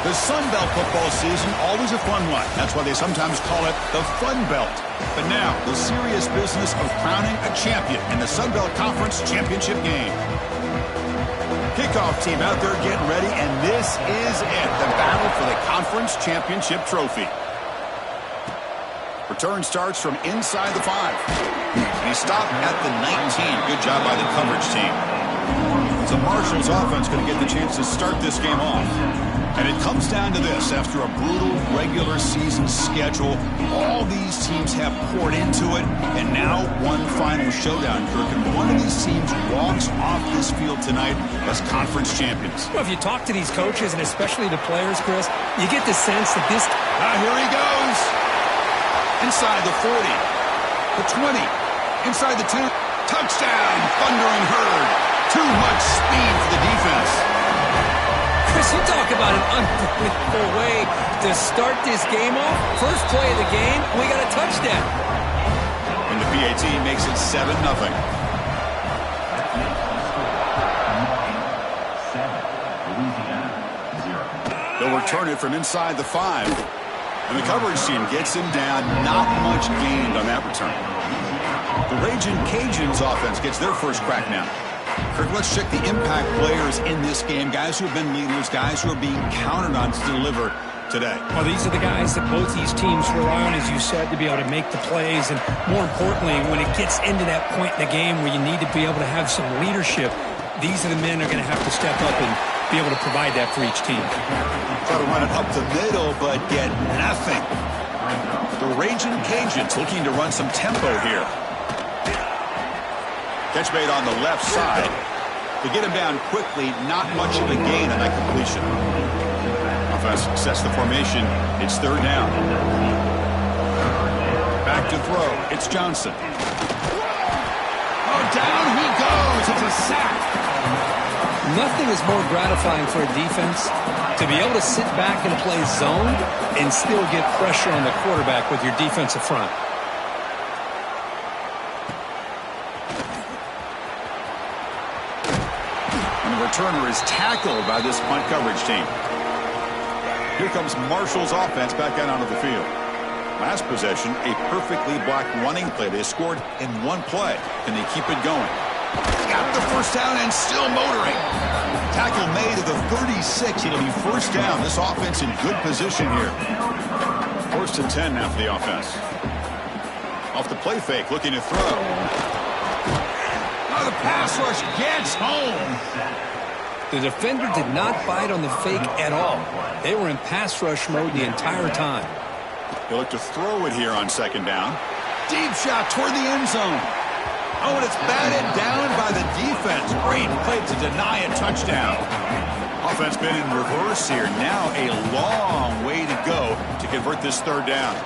The Sun Belt football season, always a fun one. That's why they sometimes call it the Fun Belt. But now, the serious business of crowning a champion in the Sun Belt Conference Championship game. Kickoff team out there getting ready, and this is it, the battle for the Conference Championship trophy. Return starts from inside the 5. He stopped at the 19. Good job by the coverage team. So Marshall's offense going to get the chance to start this game off. And it comes down to this. After a brutal regular season schedule, all these teams have poured into it, and now one final showdown, Kirk. And one of these teams walks off this field tonight as conference champions. Well, if you talk to these coaches, and especially the players, Chris, you get the sense that this... Here he goes. Inside the 40. The 20. Inside the 10. Touchdown, Thundering Herd. Too much speed for the defense. Chris, you talk about an unbelievable way to start this game off. First play of the game, we got a touchdown. And the PAT makes it 7-0. They'll return it from inside the 5. And the coverage team gets him down. Not much gained on that return. The Raging Cajuns offense gets their first crack now. Kirk, let's check the impact players in this game. Guys who have been leaders, guys who are being counted on to deliver today. Well, these are the guys that both these teams rely on, as you said, to be able to make the plays. And more importantly, when it gets into that point in the game where you need to be able to have some leadership, these are the men who are going to have to step up and be able to provide that for each team. Try to run it up the middle, but get nothing. The Raging Cajuns looking to run some tempo here. Catch made on the left side. To get him down quickly, not much of a gain on that completion. Offense sets the formation. It's third down. Back to throw. It's Johnson. Oh, down he goes. It's a sack. Nothing is more gratifying for a defense to be able to sit back and play zone and still get pressure on the quarterback with your defensive front. Returner is tackled by this punt coverage team. Here comes Marshall's offense back out onto the field. Last possession, a perfectly blocked running play. They scored in one play. Can they keep it going? Got the first down and still motoring. Tackle made at the 36. It'll be first down. This offense in good position here. First and 10 now for the offense. Off the play fake, looking to throw. Oh, the pass rush gets home. The defender did not bite on the fake at all. They were in pass rush mode the entire time. He'll look to throw it here on second down. Deep shot toward the end zone. Oh, and it's batted down by the defense. Great play to deny a touchdown. Offense been in reverse here. Now a long way to go to convert this third down.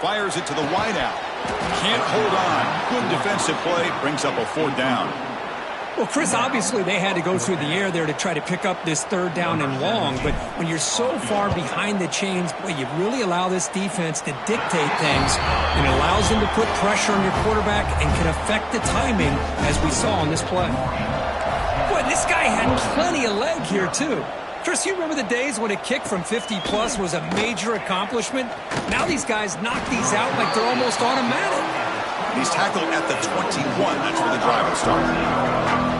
Fires it to the wideout. Can't hold on. Good defensive play. Brings up a fourth down. Well, Chris, obviously they had to go through the air there to try to pick up this third down and long, but when you're so far behind the chains, boy, you really allow this defense to dictate things, and it allows them to put pressure on your quarterback and can affect the timing, as we saw on this play. Boy, this guy had plenty of leg here, too. Chris, you remember the days when a kick from 50-plus was a major accomplishment? Now these guys knock these out like they're almost automatic. He's tackled at the 21. That's where the drive will start.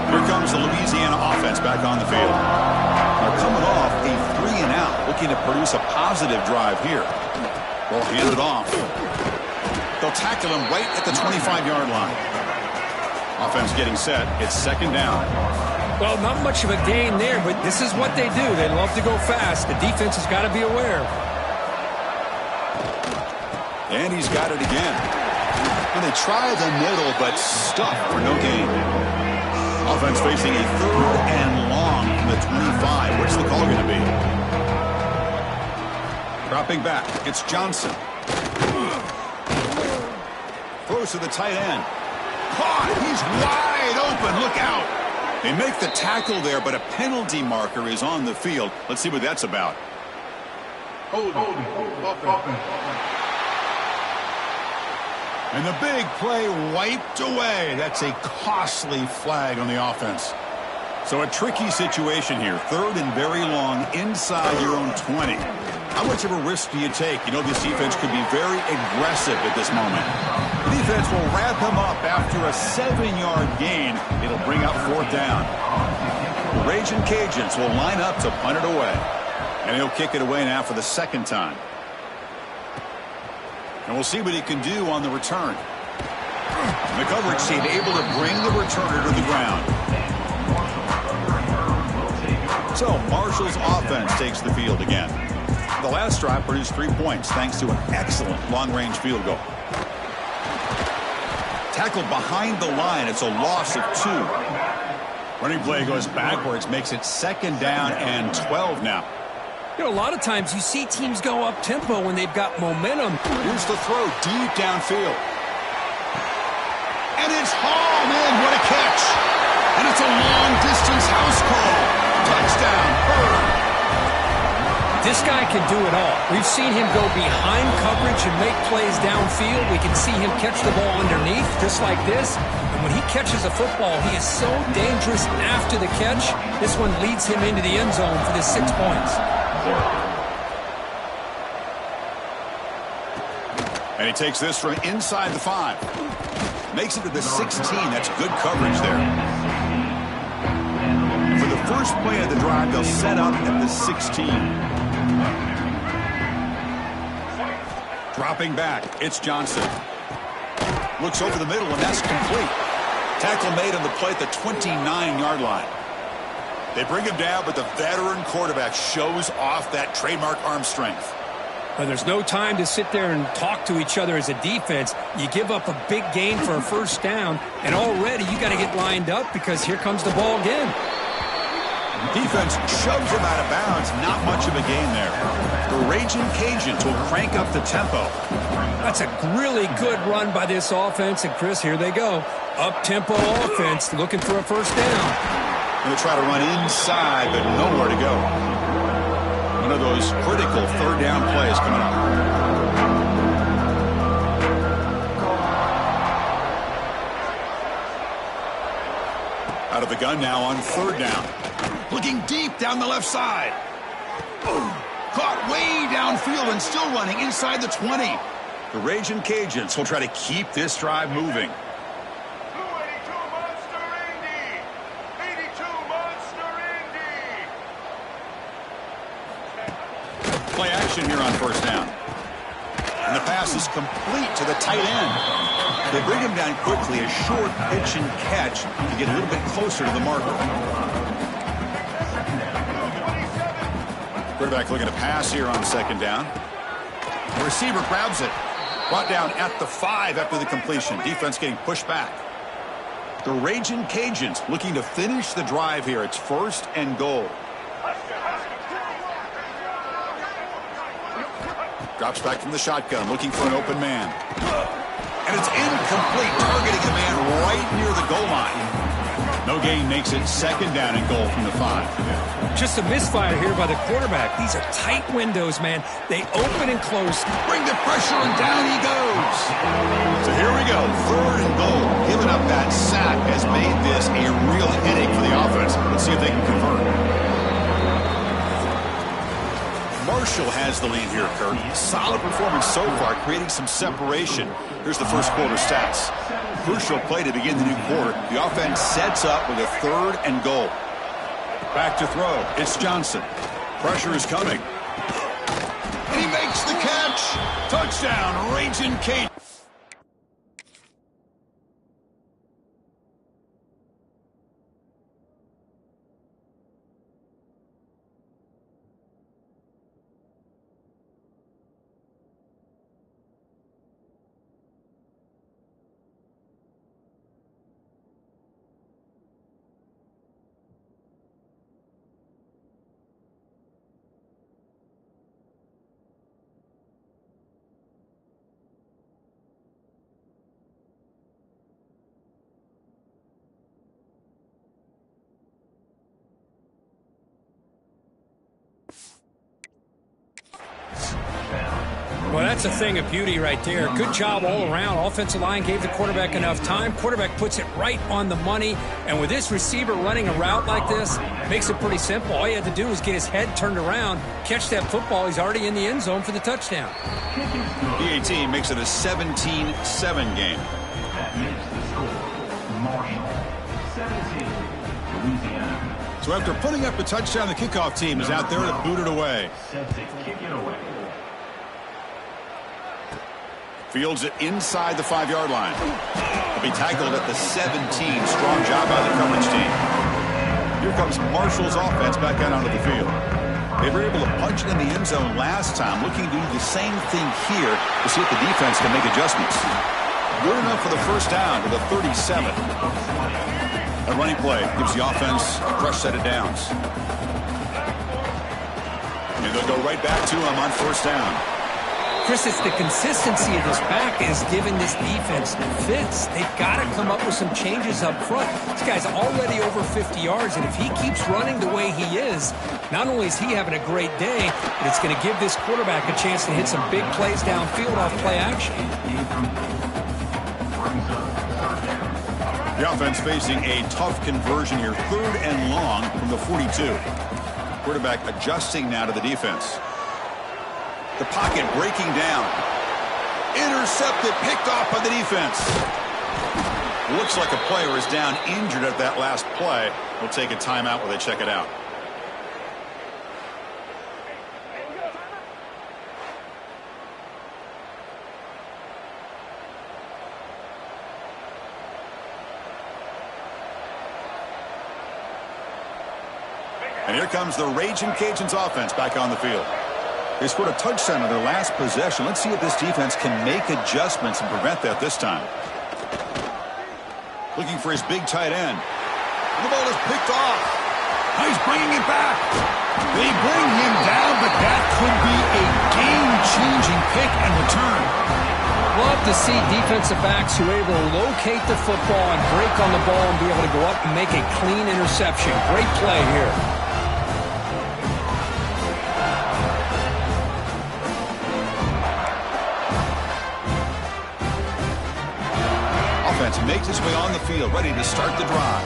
Here comes the Louisiana offense back on the field. They're coming off a 3-and-out, looking to produce a positive drive here. Ball handed off. They'll tackle him right at the 25-yard line. Offense getting set. It's second down. Well, not much of a gain there, but this is what they do. They love to go fast. The defense has got to be aware. And he's got it again. And they try the middle, but stuck for no gain. Offense facing a third and long from the 25. What's the call going to be? Dropping back. It's Johnson. Throws to the tight end. Caught. He's wide open. Look out. They make the tackle there, but a penalty marker is on the field. Let's see what that's about. Hold. And the big play wiped away. That's a costly flag on the offense. So a tricky situation here. Third and very long inside your own 20. How much of a risk do you take? You know, this defense could be very aggressive at this moment. The defense will wrap him up after a 7-yard gain. It'll bring up fourth down. The Raging Cajuns will line up to punt it away. And he'll kick it away now for the second time. And we'll see what he can do on the return. And the coverage team able to bring the returner to the ground. So Marshall's offense takes the field again. The last drive produced 3 points thanks to an excellent long-range field goal. Tackled behind the line. It's a loss of 2. Running play goes backwards, makes it second down and 12 now. You know, a lot of times you see teams go up-tempo when they've got momentum. Here's the throw deep downfield. And it's hauled in. What a catch. And it's a long-distance house call. Touchdown, Bird. This guy can do it all. We've seen him go behind coverage and make plays downfield. We can see him catch the ball underneath, just like this. And when he catches a football, he is so dangerous after the catch. This one leads him into the end zone for the 6 points. And he takes this from inside the 5. Makes it to the 16. That's good coverage there. For the first play of the drive, they'll set up at the 16. Dropping back, it's Johnson. Looks over the middle, and that's complete. Tackle made on the play at the 29-yard line. They bring him down, but the veteran quarterback shows off that trademark arm strength. Well, there's no time to sit there and talk to each other as a defense. You give up a big gain for a first down, and already you got to get lined up because here comes the ball again. Defense shoves him out of bounds. Not much of a gain there. The Raging Cajuns will crank up the tempo. That's a really good run by this offense. And, Chris, here they go. Up-tempo offense looking for a first down. Going to try to run inside, but nowhere to go. One of those critical third down plays coming up. Out of the gun now on third down. Looking deep down the left side. Caught way downfield and still running inside the 20. The Raging Cajuns will try to keep this drive moving. Play action here on first down. And the pass is complete to the tight end. They bring him down quickly, a short pitch and catch to get a little bit closer to the marker. Quarterback looking to pass here on second down. The receiver grabs it. Brought down at the 5 after the completion. Defense getting pushed back. The Raging Cajuns looking to finish the drive here. It's first and goal. Drops back from the shotgun, looking for an open man. And it's incomplete, targeting a man right near the goal line. No gain makes it second down and goal from the 5. Just a misfire here by the quarterback. These are tight windows, man. They open and close. Bring the pressure, and down he goes. So here we go, third and goal. Giving up that sack has made this a real headache for the offense. Let's see if they can convert. Marshall has the lead here, Kurt. Solid performance so far, creating some separation. Here's the first quarter stats. Crucial play to begin the new quarter. The offense sets up with a third and goal. Back to throw. It's Johnson. Pressure is coming. And he makes the catch. Touchdown, Raging Cajuns. Well, that's a thing of beauty right there. Good job all around. Offensive line gave the quarterback enough time. Quarterback puts it right on the money. And with this receiver running a route like this, makes it pretty simple. All you had to do is get his head turned around, catch that football. He's already in the end zone for the touchdown. PAT makes it a 17-7 game. So after putting up a touchdown, the kickoff team is out there to boot it away. Fields it inside the 5-yard line. He'll be tackled at the 17. Strong job by the coverage team. Here comes Marshall's offense back out onto the field. They were able to punch it in the end zone last time, looking to do the same thing here to see if the defense can make adjustments. Good enough for the first down to the 37. A running play gives the offense a fresh set of downs. And they'll go right back to him on first down. Chris, it's the consistency of this back is giving this defense fits. They've got to come up with some changes up front. This guy's already over 50 yards, and if he keeps running the way he is, not only is he having a great day, but it's going to give this quarterback a chance to hit some big plays downfield off play action. The offense facing a tough conversion here, 3rd and long from the 42. Quarterback adjusting now to the defense. The pocket breaking down. Intercepted, picked off by the defense. Looks like a player is down injured at that last play. We'll take a timeout while they check it out. And here comes the Raging Cajuns offense back on the field. They scored a touchdown on their last possession. Let's see if this defense can make adjustments and prevent that this time. Looking for his big tight end. The ball is picked off. He's bringing it back. They bring him down, but that could be a game-changing pick and return. Love to see defensive backs who are able to locate the football and break on the ball and be able to go up and make a clean interception. Great play here. Offense makes its way on the field, ready to start the drive.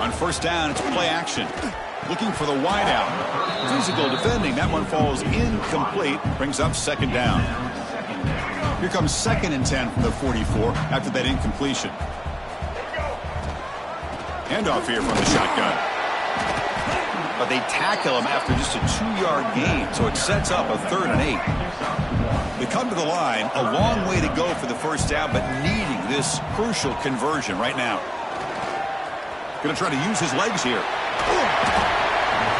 On first down, it's play action. Looking for the wideout. Physical defending. That one falls incomplete. Brings up second down. Here comes 2nd and 10 from the 44 after that incompletion. Handoff here from the shotgun. But they tackle him after just a 2-yard gain, so it sets up a 3rd and 8. They come to the line, a long way to go for the first down, but needing this crucial conversion right now. Going to try to use his legs here.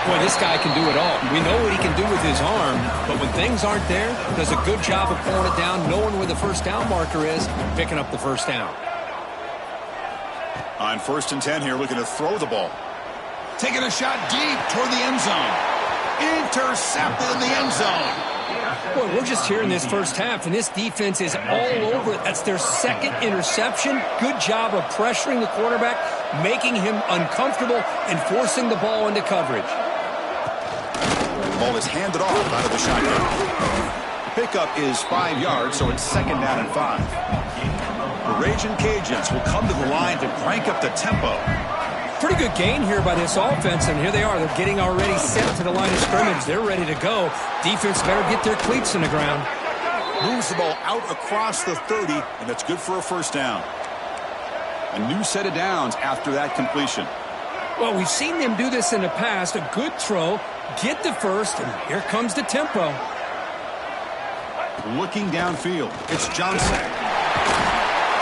Boy, this guy can do it all. We know what he can do with his arm, but when things aren't there, does a good job of pulling it down, knowing where the first down marker is, picking up the first down. On 1st and 10 here, looking to throw the ball. Taking a shot deep toward the end zone. Intercepted in the end zone. Boy, we're just here in this first half, and this defense is all over it. That's their 2nd interception. Good job of pressuring the quarterback, making him uncomfortable, and forcing the ball into coverage. The ball is handed off out of the shotgun. Pickup is 5 yards, so it's 2nd down and 5. The Raging Cajuns will come to the line to crank up the tempo. Pretty good gain here by this offense, and here they are. They're getting already set to the line of scrimmage. They're ready to go. Defense better get their cleats in the ground. Moves the ball out across the 30, and that's good for a first down. A new set of downs after that completion. Well, we've seen them do this in the past. A good throw, get the first, and here comes the tempo. Looking downfield, it's Johnson.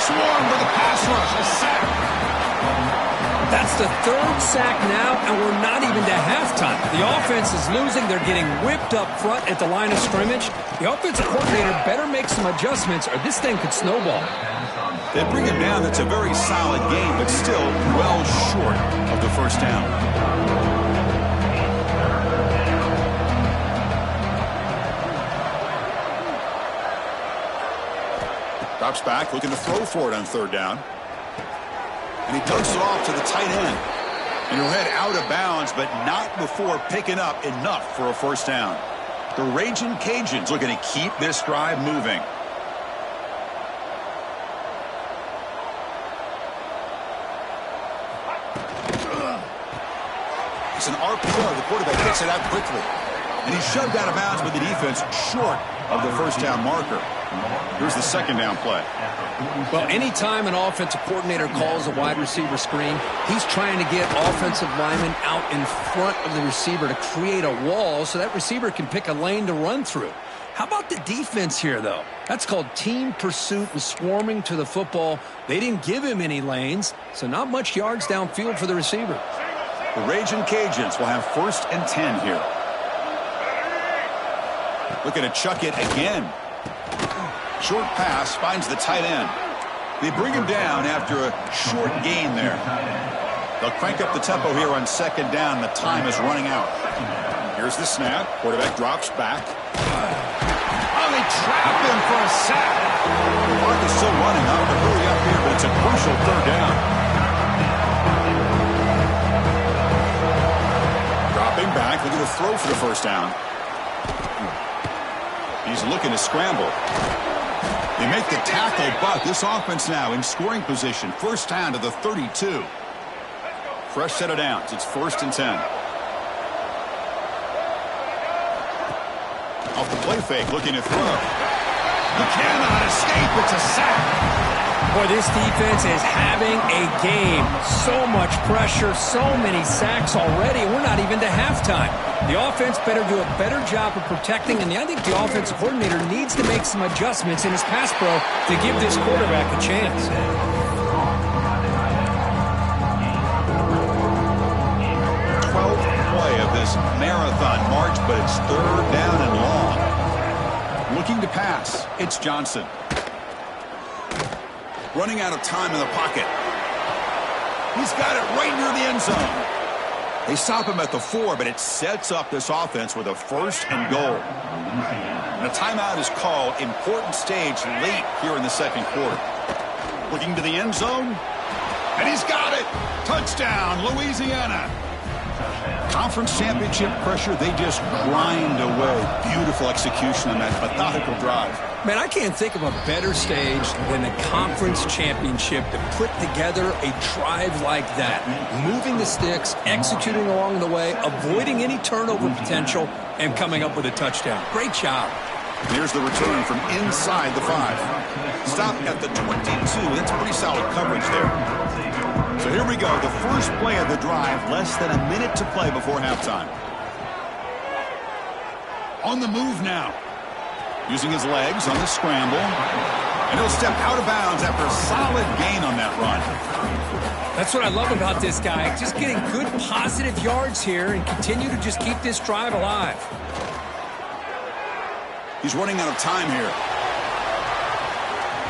Swarm for the pass rush, a sack. That's the 3rd sack now, and we're not even to halftime. The offense is losing. They're getting whipped up front at the line of scrimmage. The offensive coordinator better make some adjustments, or this thing could snowball. They bring him down. That's a very solid game, but still well short of the first down. Drops back, looking to throw for it on 3rd down. And he dumps it off to the tight end. And he'll head out of bounds, but not before picking up enough for a first down. The Raging Cajuns looking to keep this drive moving. It's an RPO. The quarterback gets it out quickly. And he's shoved out of bounds with the defense short of the first down marker. Here's the second down play. Well, anytime an offensive coordinator calls a wide receiver screen, he's trying to get offensive linemen out in front of the receiver to create a wall so that receiver can pick a lane to run through. How about the defense here, though? That's called team pursuit and swarming to the football. They didn't give him any lanes, so not much yards downfield for the receiver. The Raging Cajuns will have 1st and 10 here. Looking to chuck it again. Short pass finds the tight end. They bring him down after a short gain there. They'll crank up the tempo here on 2nd down. The time is running out. Here's the snap. Quarterback drops back. Oh, they trap him for a sack. The clock is still running. Not to hurry up here, but it's a crucial 3rd down. Dropping back. Looking to throw for the 1st down. He's looking to scramble. They make the tackle, but this offense now in scoring position. 1st down to the 32. Fresh set of downs. It's 1st and 10. Off the play fake, looking to throw. He cannot escape. It's a sack. Boy, this defense is having a game. So much pressure, so many sacks already. We're not even to halftime. The offense better do a better job of protecting, and I think the offensive coordinator needs to make some adjustments in his pass pro to give this quarterback a chance. 12th play of this marathon march, but it's 3rd down and long. Looking to pass. It's Johnson. Running out of time in the pocket. He's got it right near the end zone. They stop him at the 4, but it sets up this offense with a 1st and goal. And a timeout is called. Important stage late here in the 2nd quarter. Looking to the end zone. And he's got it. Touchdown, Louisiana. Conference championship pressure, they just grind away. Beautiful execution on that methodical drive. Man, I can't think of a better stage than the conference championship to put together a drive like that. Moving the sticks, executing along the way, avoiding any turnover potential, and coming up with a touchdown. Great job. Here's the return from inside the 5. Stop at the 22. That's pretty solid coverage there. So here we go. The first play of the drive. Less than a minute to play before halftime. On the move now. Using his legs on the scramble. And he'll step out of bounds after a solid gain on that run. That's what I love about this guy. Just getting good positive yards here and continue to just keep this drive alive. He's running out of time here.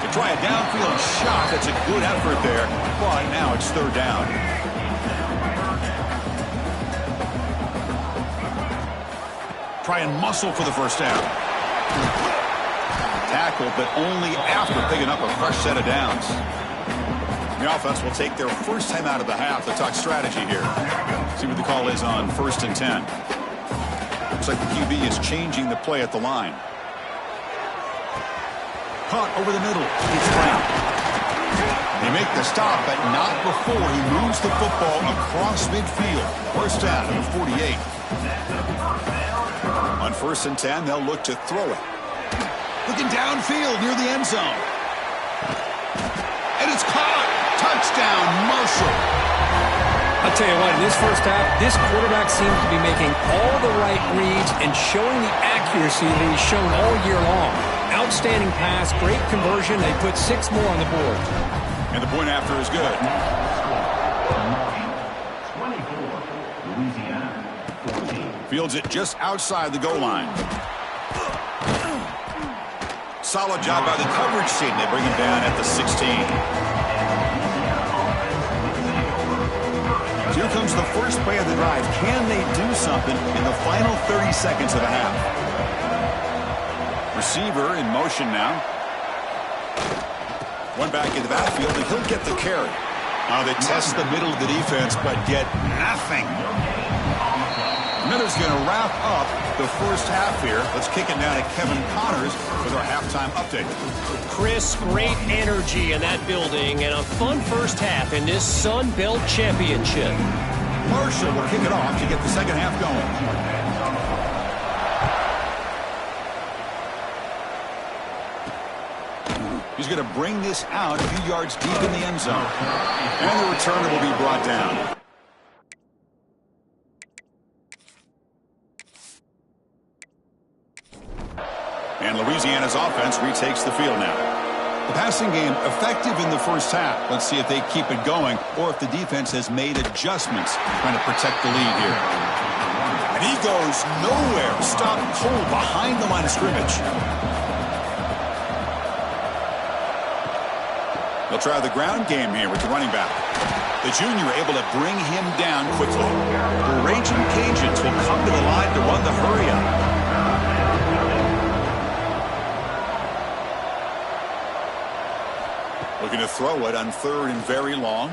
To try a downfield shot, that's a good effort there. But now it's 3rd down. Try and muscle for the 1st down. Tackled, but only after picking up a fresh set of downs. The offense will take their 1st time out of the half to talk strategy here. See what the call is on 1st and 10. Looks like the QB is changing the play at the line. Caught over the middle. It's Brown. They make the stop, but not before he moves the football across midfield. 1st down to the 48. On 1st and 10, they'll look to throw it. Looking downfield near the end zone. And it's caught. Touchdown, Marshall. I'll tell you what, in this first half, this quarterback seems to be making all the right reads and showing the accuracy that he's shown all year long. Outstanding pass, great conversion. They put 6 more on the board. And the point after is good. 24, Louisiana. Fields it just outside the goal line. Solid job by the coverage team. They bring him down at the 16. Here comes the first play of the drive. Can they do something in the final 30 seconds of the half? Receiver in motion now. One back in the backfield, and he'll get the carry. Now they test the middle of the defense, but get nothing. That is going to wrap up the first half here. Let's kick it down to Kevin Connors with our halftime update. Chris, great energy in that building and a fun first half in this Sun Belt Championship. Marshall will kick it off to get the second half going. He's going to bring this out a few yards deep in the end zone. And the returner will be brought down. And Louisiana's offense retakes the field now. The passing game effective in the first half. Let's see if they keep it going or if the defense has made adjustments trying to protect the lead here. And he goes nowhere. Stopped cold behind the line of scrimmage. They'll try the ground game here with the running back. The junior able to bring him down quickly. The Raging Cajuns will come to the line to run the hurry up. Looking to throw it on third and very long.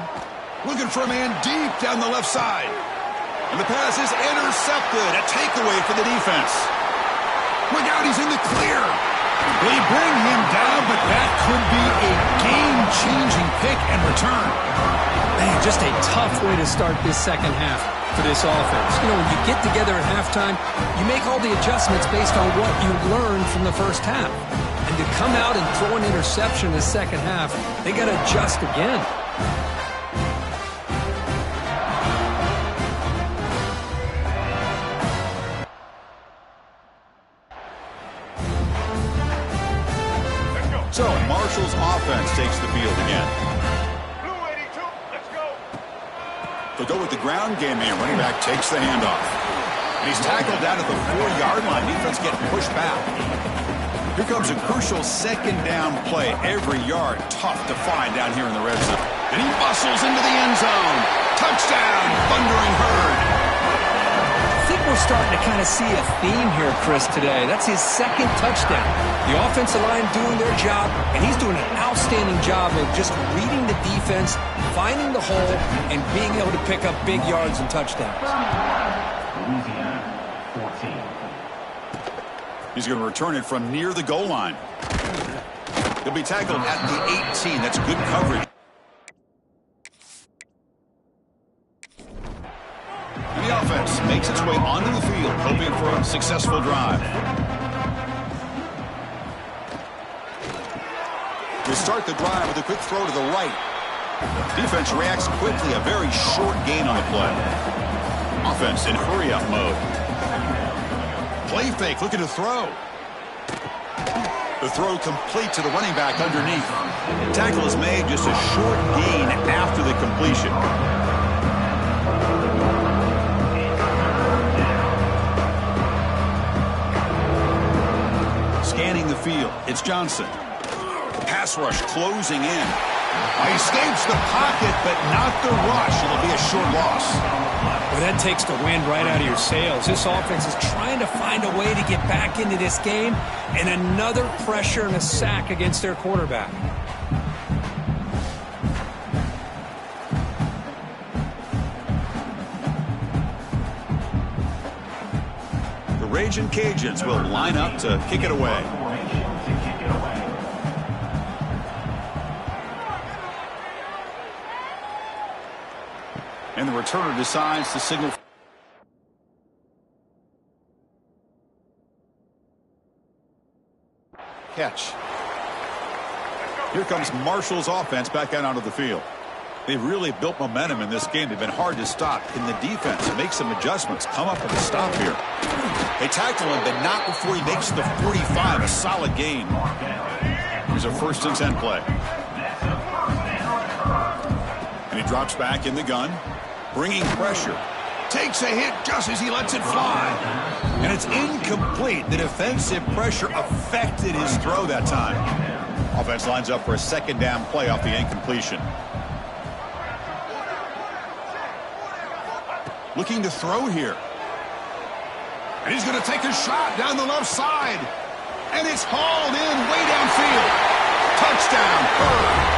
Looking for a man deep down the left side. And the pass is intercepted. A takeaway for the defense. Look out, he's in the clear. They bring him down, but that could be a game-changing pick and return. Man, just a tough way to start this second half for this offense. You know, when you get together at halftime, you make all the adjustments based on what you learned from the first half. And to come out and throw an interception in the second half, they got to adjust again. So Marshall's offense takes the field again. Blue 82, let's go. They'll go with the ground game here. Running back takes the handoff. And he's tackled down at the 4-yard line. Defense getting pushed back. Here comes a crucial second down play. Every yard tough to find down here in the red zone. And he bustles into the end zone. Touchdown, Thundering Herd. I think we're starting to kind of see a theme here, Chris, today. That's his second touchdown. The offensive line doing their job, and he's doing an outstanding job of just reading the defense, finding the hole, and being able to pick up big yards and touchdowns. Louisiana 14. He's going to return it from near the goal line. He'll be tackled at the 18. That's good coverage. And the offense makes its way onto the field, hoping for a successful drive. They start the drive with a quick throw to the right. Defense reacts quickly, a very short gain on the play. Offense in hurry-up mode. Play fake, looking to throw. The throw complete to the running back underneath. Tackle is made, just a short gain after the completion. Scanning the field, it's Johnson. Pass rush closing in. He escapes the pocket, but not the rush. It'll be a short loss. Well, that takes the wind right out of your sails. This offense is trying to find a way to get back into this game, and another pressure and a sack against their quarterback. The Raging Cajuns will line up to kick it away. And the returner decides to signal. Catch. Here comes Marshall's offense back out onto the field. They've really built momentum in this game. They've been hard to stop. Can the defense make some adjustments? Come up with a stop here. They tackle him, but not before he makes the 45. A solid gain. Here's a 1st and 10 play. And he drops back in the gun. Bringing pressure. Takes a hit just as he lets it fly. And it's incomplete. The defensive pressure affected his throw that time. Offense lines up for a second down play off the incompletion. Looking to throw here. And he's going to take a shot down the left side. And it's hauled in way downfield. Touchdown, Herd.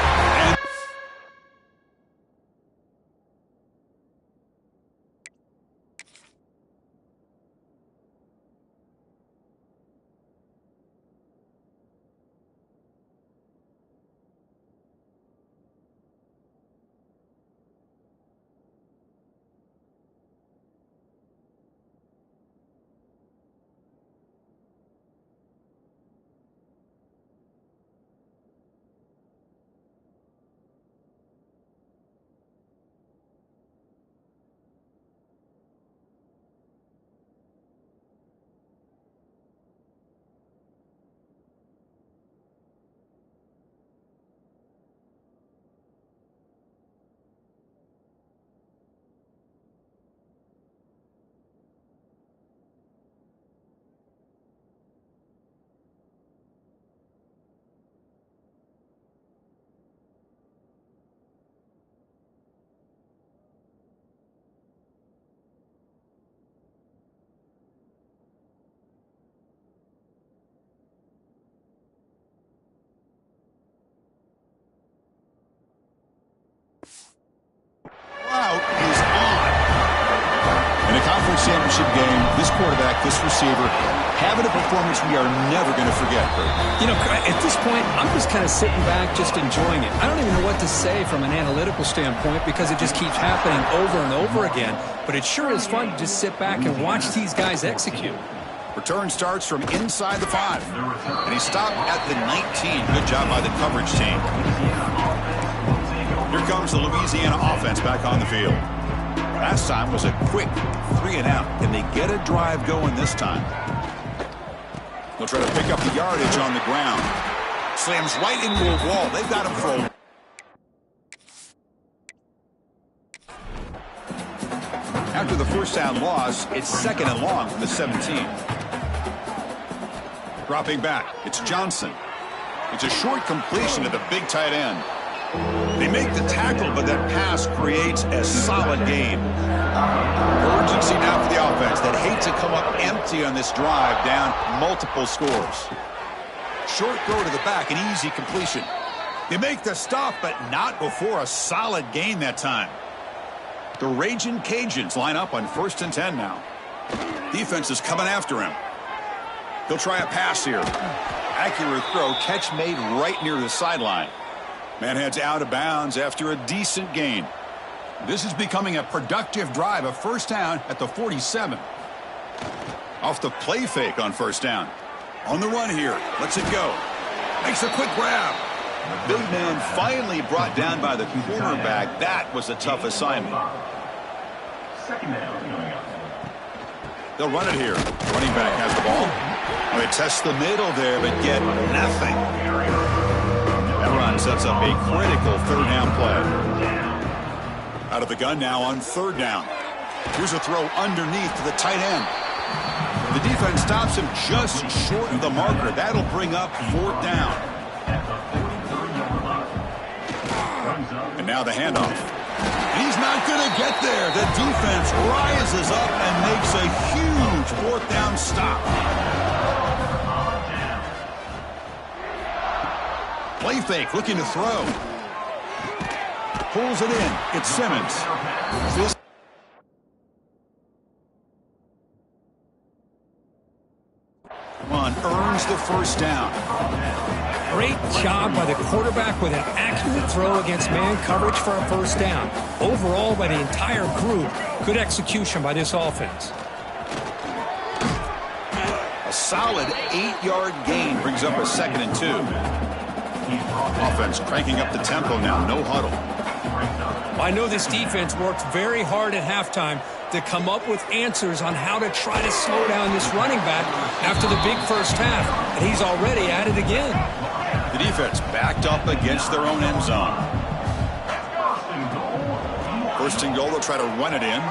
this receiver having a performance we are never going to forget, Kurt. You know, at this point, I'm just kind of sitting back, just enjoying it. I don't even know what to say from an analytical standpoint because it just keeps happening over and over again. But it sure is fun to just sit back and watch these guys execute. Return starts from inside the 5. And he stopped at the 19. Good job by the coverage team. Here comes the Louisiana offense back on the field. Last time was a quick 3 and out. Can they get a drive going this time? They'll try to pick up the yardage on the ground. Slams right into a wall. They've got him for a... After the first down loss, it's 2nd and long from the 17. Dropping back, it's Johnson. It's a short completion to the big tight end. They make the tackle, but that pass creates a solid gain. Urgency now for the offense that hate to come up empty on this drive, down multiple scores. Short throw to the back, an easy completion. They make the stop, but not before a solid gain that time. The Raging Cajuns line up on 1st and 10 now. Defense is coming after him. He'll try a pass here. Accurate throw, catch made right near the sideline. Man heads out of bounds after a decent gain. This is becoming a productive drive, a first down at the 47. Off the play fake on first down. On the run here, lets it go. Makes a quick grab. The big man finally brought down by the cornerback. That was a tough assignment. They'll run it here. Running back has the ball. They test the middle there, but get nothing. That run sets up a critical 3rd down play. Out of the gun now on 3rd down. Here's a throw underneath to the tight end. The defense stops him just short of the marker. That'll bring up 4th down. And now the handoff. He's not going to get there. The defense rises up and makes a huge 4th down stop. Play fake, looking to throw. Pulls it in. It's Simmons. Earns the first down. Great job by the quarterback with an accurate throw against man coverage for a first down. Overall, by the entire group, good execution by this offense. A solid 8-yard gain brings up a 2nd and 2. Offense cranking up the tempo now, no huddle. I know this defense worked very hard at halftime to come up with answers on how to try to slow down this running back after the big first half, and he's already at it again. The defense backed up against their own end zone. 1st and goal, they'll try to run it in.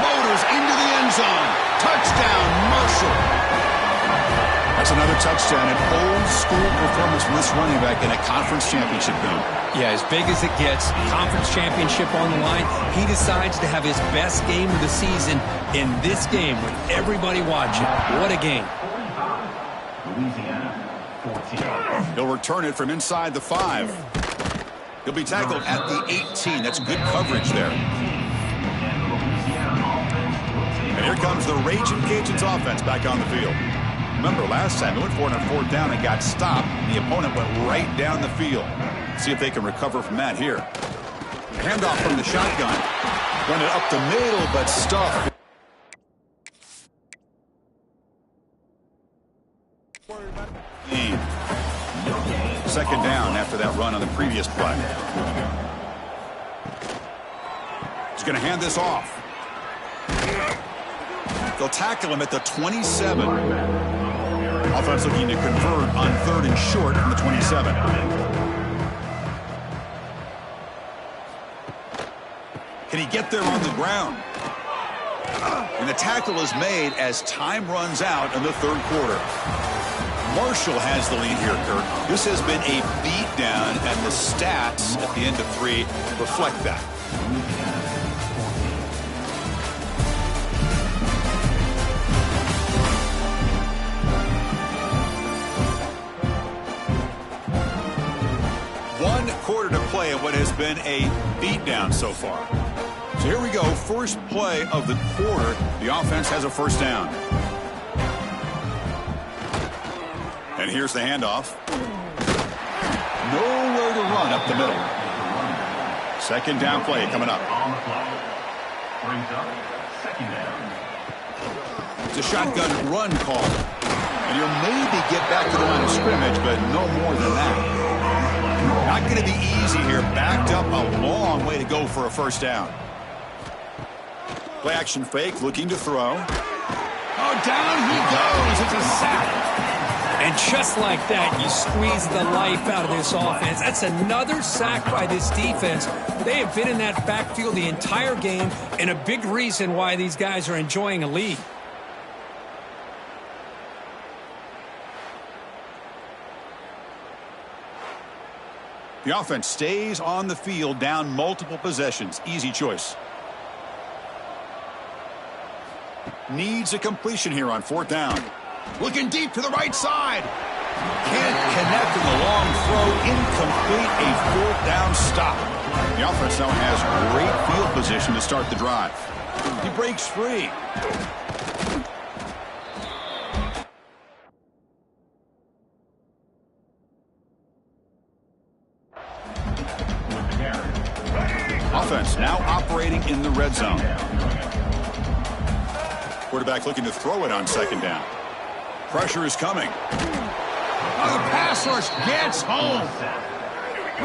Motors into the end zone. Touchdown, Marshall. That's another touchdown, an old-school performance from this running back in a conference championship game. Yeah, as big as it gets, conference championship on the line, he decides to have his best game of the season in this game with everybody watching. What a game. He'll return it from inside the 5. He'll be tackled at the 18. That's good coverage there. And here comes the Raging Cajuns offense back on the field. Remember, last time they went for it on 4th down and got stopped. The opponent went right down the field. See if they can recover from that here. Handoff from the shotgun. Run it up the middle, but stuffed. 2nd down after that run on the previous play. He's going to hand this off. They'll tackle him at the 27. Offense looking to convert on 3rd and short from the 27. Can he get there on the ground? And the tackle is made as time runs out in the 3rd quarter. Marshall has the lead here, Kurt. This has been a beatdown, and the stats at the end of 3 reflect that. One quarter to play in what has been a beatdown so far. So here we go, first play of the quarter. The offense has a first down. And here's the handoff. Nowhere to run up the middle. Second down play coming up. On the clock. Brings up second down. It's a shotgun run call. And he'll maybe get back to the line of scrimmage, but no more than that. Not going to be easy here. Backed up a long way to go for a first down. Play action fake, looking to throw. Oh, down he goes. It's a sack. And just like that, you squeeze the life out of this offense. That's another sack by this defense. They have been in that backfield the entire game, and a big reason why these guys are enjoying a lead. The offense stays on the field, down multiple possessions. Easy choice. Needs a completion here on fourth down. Looking deep to the right side. Can't connect in the long throw. Incomplete. A fourth down stop. The offense now has great field position to start the drive. He breaks free. Offense now operating in the red zone. Quarterback looking to throw it on second down. Pressure is coming. Oh, the pass rush gets home.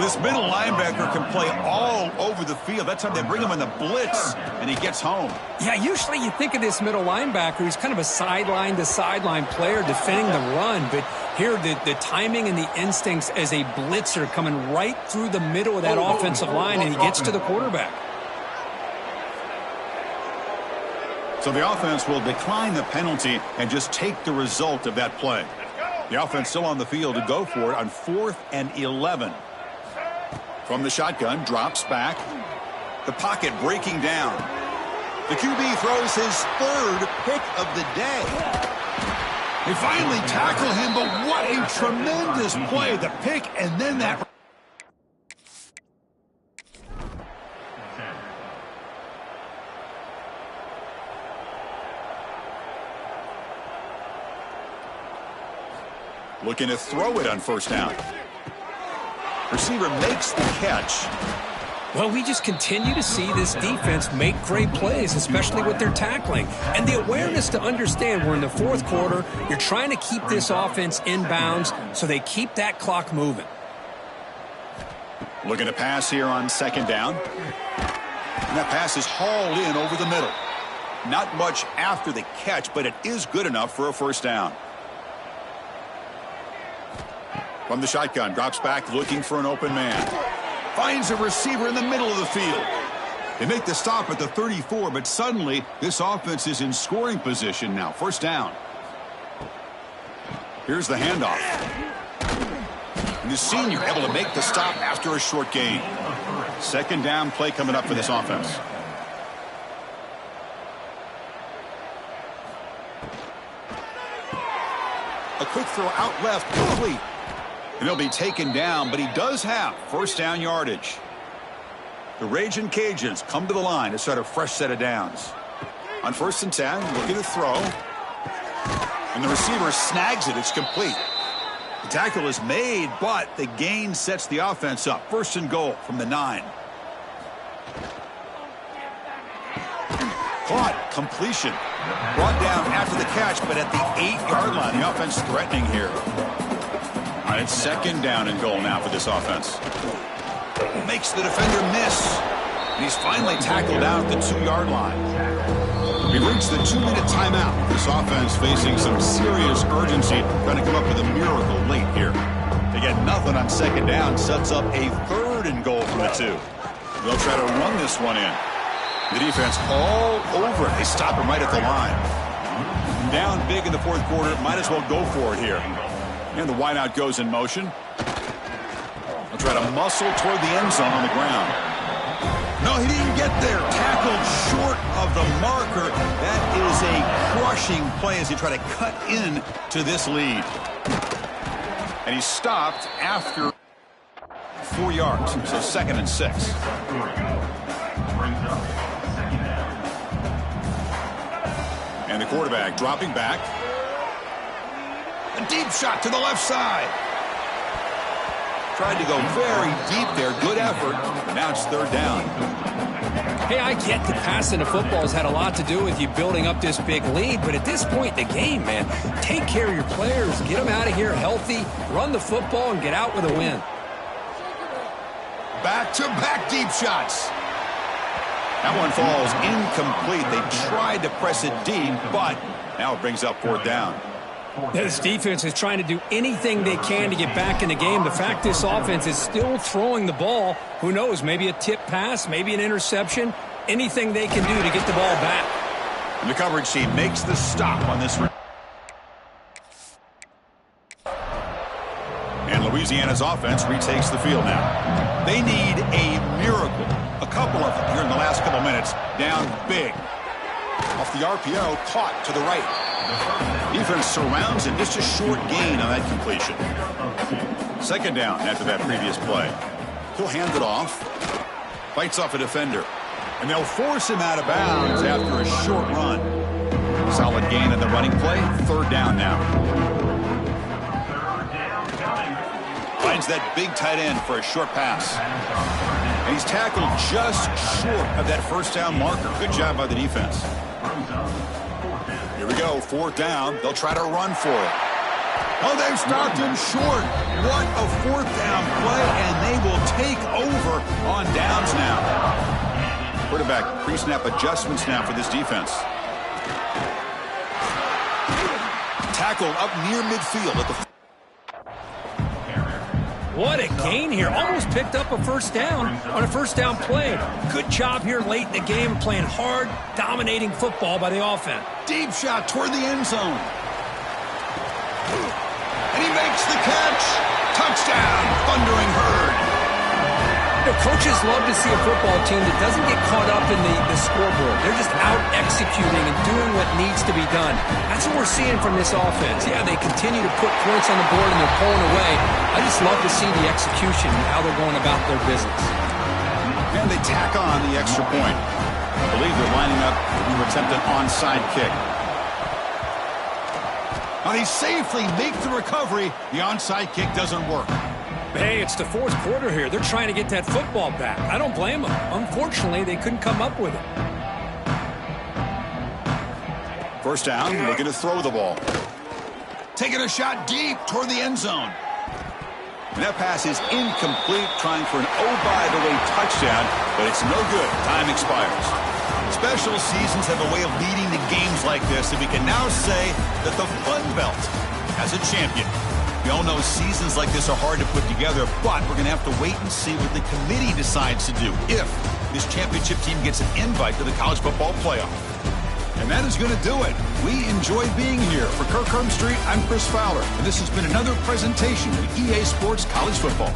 This middle linebacker can play all over the field. That's how they bring him in the blitz, and he gets home. Yeah, usually you think of this middle linebacker, he's kind of a sideline-to-sideline player defending the run, but here the timing and the instincts as a blitzer coming right through the middle of that offensive line, and he gets to the quarterback. So the offense will decline the penalty and just take the result of that play. The offense still on the field to go for it on 4th and 11. From the shotgun, drops back. The pocket breaking down. The QB throws his third pick of the day. They finally tackle him, but what a tremendous play. The pick and then that. Looking to throw it on first down. Receiver makes the catch. Well, we just continue to see this defense make great plays, especially with their tackling. And the awareness to understand we're in the fourth quarter, you're trying to keep this offense in bounds so they keep that clock moving. Looking to pass here on second down. And that pass is hauled in over the middle. Not much after the catch, but it is good enough for a first down. From the shotgun, drops back looking for an open man. Finds a receiver in the middle of the field. They make the stop at the 34, but suddenly this offense is in scoring position now. First down. Here's the handoff. And the senior able to make the stop after a short gain. Second down play coming up for this offense. A quick throw out left, complete. And he'll be taken down, but he does have first down yardage. The Raging Cajuns come to the line to start a fresh set of downs. On 1st and 10, looking to throw. And the receiver snags it. It's complete. The tackle is made, but the gain sets the offense up. 1st and goal from the 9. Caught, completion. Brought down after the catch, but at the 8-yard line. The offense threatening here. All right, it's second down and goal now for this offense. Makes the defender miss. And he's finally tackled out at the 2-yard line. We reached the 2-minute timeout. This offense facing some serious urgency, trying to come up with a miracle late here. They get nothing on second down, sets up a 3rd and goal from the 2. They'll try to run this one in. The defense all over it. They stop him right at the line. Down big in the 4th quarter. Might as well go for it here. And the wideout goes in motion. They'll try to muscle toward the end zone on the ground. No, he didn't get there. Tackled short of the marker. That is a crushing play as he tried to cut in to this lead. And he stopped after 4 yards. So 2nd and 6. Brings up And the quarterback dropping back. A deep shot to the left side. Tried to go very deep there. Good effort. But now it's third down. Hey, I get that passing the football has had a lot to do with you building up this big lead, but at this point in the game, man, take care of your players. Get them out of here healthy, run the football, and get out with a win. Back-to-back deep shots. That one falls incomplete. They tried to press it deep, but now it brings up fourth down. This defense is trying to do anything they can to get back in the game. The fact this offense is still throwing the ball, who knows, maybe a tip pass, maybe an interception, anything they can do to get the ball back. And the coverage team makes the stop on this. And Louisiana's offense retakes the field now. They need a miracle. A couple of them here in the last couple minutes. Down big. Off the RPO, caught to the right. Defense surrounds him. Just a short gain on that completion. Second down after that previous play. He'll hand it off. Fights off a defender. And they'll force him out of bounds after a short run. Solid gain on the running play. Third down now. Finds that big tight end for a short pass. And he's tackled just short of that first down marker. Good job by the defense. Here we go, fourth down. They'll try to run for it. Oh, they've stopped him short. What a fourth down play, and they will take over on downs now. Quarterback pre-snap adjustments now for this defense. Tackled up near midfield at the... What a gain here. Almost picked up a first down on a first down play. Good job here late in the game, playing hard, dominating football by the offense. Deep shot toward the end zone. And he makes the catch. Touchdown, Thundering Herd. You know, coaches love to see a football team that doesn't get caught up in the scoreboard. They're just out executing and doing what needs to be done. That's what we're seeing from this offense. Yeah, they continue to put points on the board and they're pulling away. I just love to see the execution and how they're going about their business. And they tack on the extra point. I believe they're lining up to attempt an onside kick. Now they safely make the recovery. The onside kick doesn't work. Hey, it's the fourth quarter here. They're trying to get that football back. I don't blame them. Unfortunately, they couldn't come up with it. First down, looking to throw the ball. Taking a shot deep toward the end zone. And that pass is incomplete, trying for an oh-by-the-way touchdown, but it's no good. Time expires. Special seasons have a way of leading to games like this, and we can now say that the Fun Belt has a champion. We all know seasons like this are hard to put together, but we're going to have to wait and see what the committee decides to do if this championship team gets an invite to the college football playoff. And that is going to do it. We enjoy being here. For Kirk Street, I'm Chris Fowler, and this has been another presentation of EA Sports College Football.